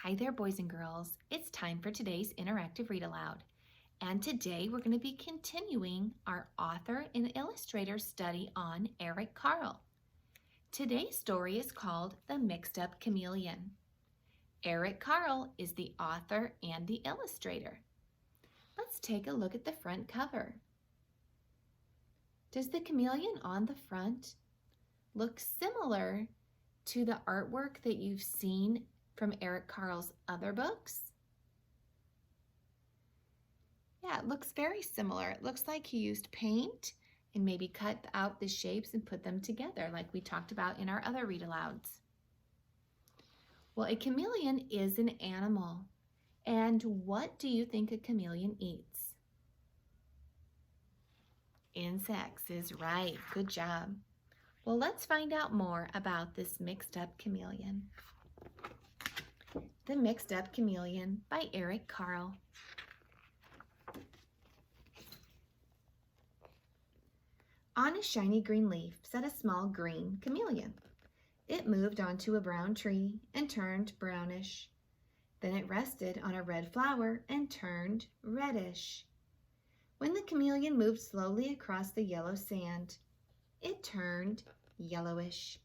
Hi there, boys and girls. It's time for today's interactive read aloud. And today we're going to be continuing our author and illustrator study on Eric Carle. Today's story is called The Mixed Up Chameleon. Eric Carle is the author and the illustrator. Let's take a look at the front cover. Does the chameleon on the front look similar to the artwork that you've seen from Eric Carle's other books? Yeah, it looks very similar. It looks like he used paint and maybe cut out the shapes and put them together like we talked about in our other read-alouds. Well, a chameleon is an animal. And what do you think a chameleon eats? Insects is right. Good job. Well, let's find out more about this mixed up chameleon. The Mixed Up Chameleon by Eric Carle. On a shiny green leaf sat a small green chameleon. It moved onto a brown tree and turned brownish. Then it rested on a red flower and turned reddish. When the chameleon moved slowly across the yellow sand, it turned yellowish.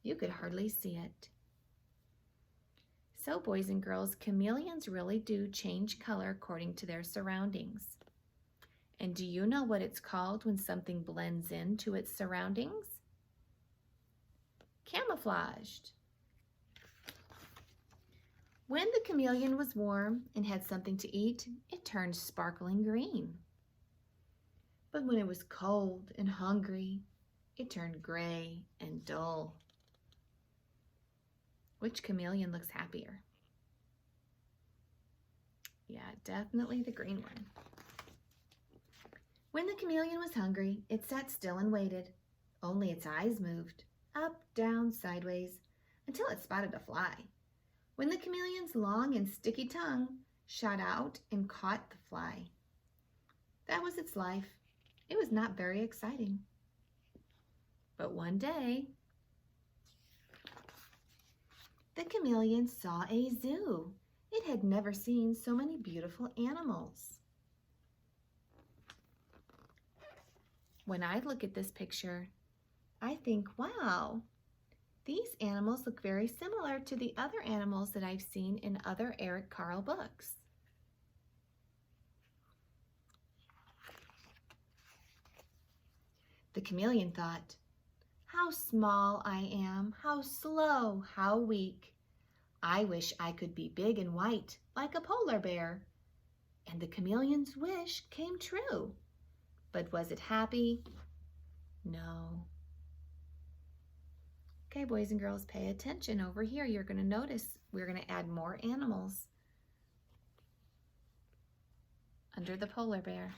You could hardly see it. So, boys and girls, chameleons really do change color according to their surroundings. And do you know what it's called when something blends into its surroundings? Camouflaged. When the chameleon was warm and had something to eat, it turned sparkling green. But when it was cold and hungry, it turned gray and dull. Which chameleon looks happier? Yeah, definitely the green one. When the chameleon was hungry, it sat still and waited. Only its eyes moved, up, down, sideways, until it spotted a fly. When the chameleon's long and sticky tongue shot out and caught the fly. That was its life. It was not very exciting. But one day, the chameleon saw a zoo. It had never seen so many beautiful animals. When I look at this picture, I think, wow, these animals look very similar to the other animals that I've seen in other Eric Carle books. The chameleon thought, how small I am, how slow, how weak. I wish I could be big and white like a polar bear. And the chameleon's wish came true. But was it happy? No. Okay, boys and girls, pay attention over here. You're going to notice we're going to add more animals under the polar bear.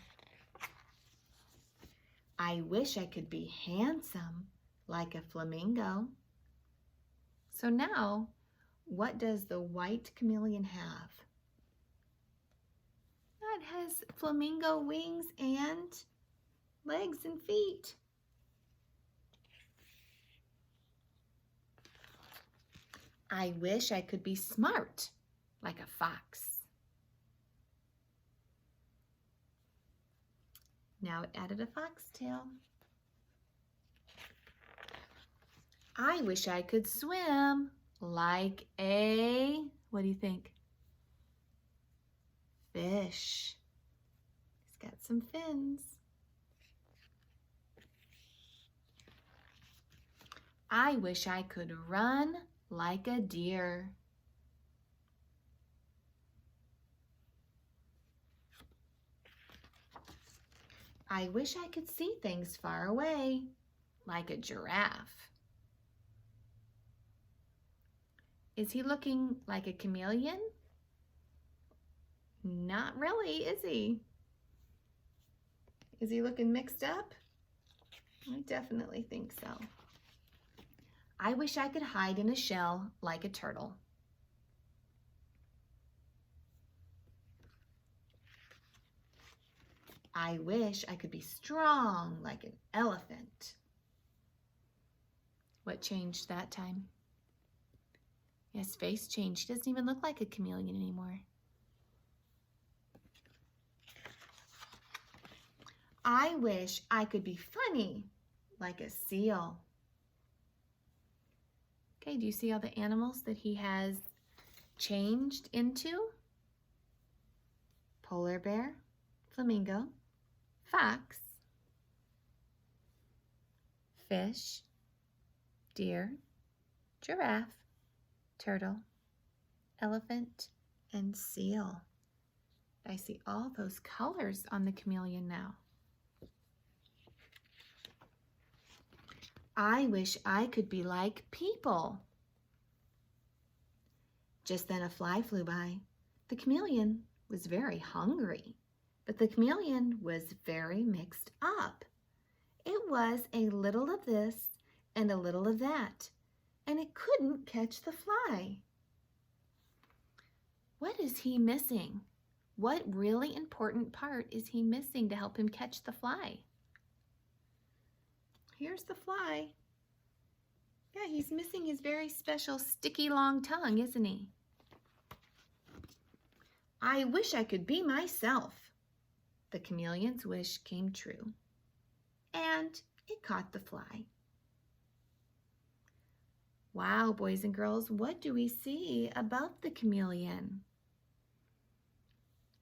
I wish I could be handsome like a flamingo. So now, what does the white chameleon have? It has flamingo wings and legs and feet. I wish I could be smart like a fox. Now it added a foxtail. I wish I could swim like a, what do you think? Fish. He's got some fins. I wish I could run like a deer. I wish I could see things far away like a giraffe. Is he looking like a chameleon? Not really, is he? Is he looking mixed up? I definitely think so. I wish I could hide in a shell like a turtle. I wish I could be strong like an elephant. What changed that time? His face changed. He doesn't even look like a chameleon anymore. I wish I could be funny like a seal. Okay, do you see all the animals that he has changed into? Polar bear, flamingo, fox, fish, deer, giraffe, turtle, elephant, and seal. I see all those colors on the chameleon now. I wish I could be like people. Just then a fly flew by. The chameleon was very hungry, but the chameleon was very mixed up. It was a little of this and a little of that, and it couldn't catch the fly. What is he missing? What really important part is he missing to help him catch the fly? Here's the fly. Yeah, he's missing his very special sticky long tongue, isn't he? I wish I could be myself. The chameleon's wish came true, and it caught the fly. Wow, boys and girls, what do we see about the chameleon?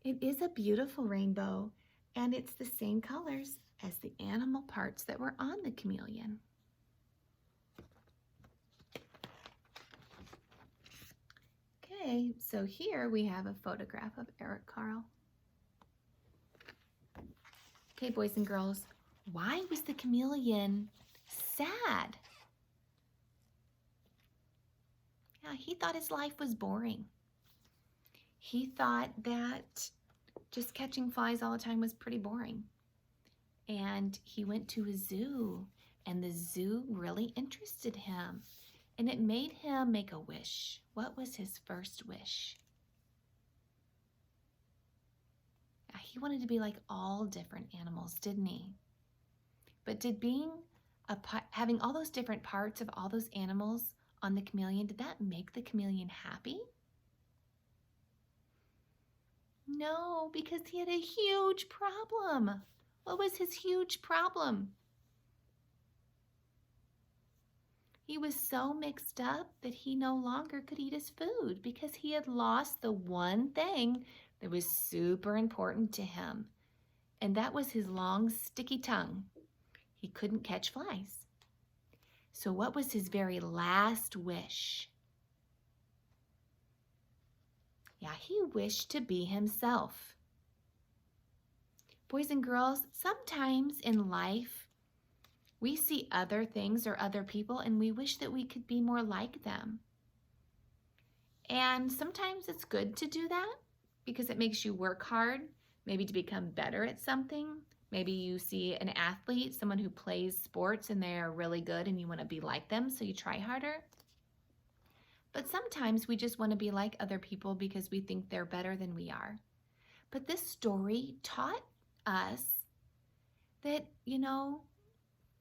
It is a beautiful rainbow, and it's the same colors as the animal parts that were on the chameleon. Okay, so here we have a photograph of Eric Carle. Okay, boys and girls, why was the chameleon sad? Yeah, he thought his life was boring. He thought that just catching flies all the time was pretty boring. And he went to a zoo, and the zoo really interested him. And it made him make a wish. What was his first wish? He wanted to be like all different animals, didn't he? But did having all those different parts of all those animals on the chameleon, did that make the chameleon happy? No, because he had a huge problem. What was his huge problem? He was so mixed up that he no longer could eat his food because he had lost the one thing that was super important to him, and that was his long, sticky tongue. He couldn't catch flies. So what was his very last wish? Yeah, he wished to be himself. Boys and girls, sometimes in life, we see other things or other people and we wish that we could be more like them. And sometimes it's good to do that because it makes you work hard, maybe to become better at something. Maybe you see an athlete, someone who plays sports and they are really good and you want to be like them, so you try harder. But sometimes we just want to be like other people because we think they're better than we are. But this story taught us that,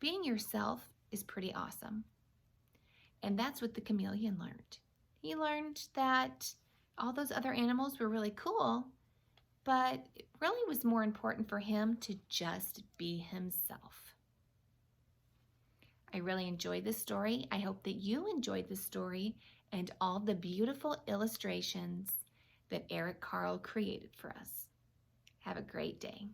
being yourself is pretty awesome. And that's what the chameleon learned. He learned that all those other animals were really cool, but it really was more important for him to just be himself. I really enjoyed this story. I hope that you enjoyed this story and all the beautiful illustrations that Eric Carle created for us. Have a great day.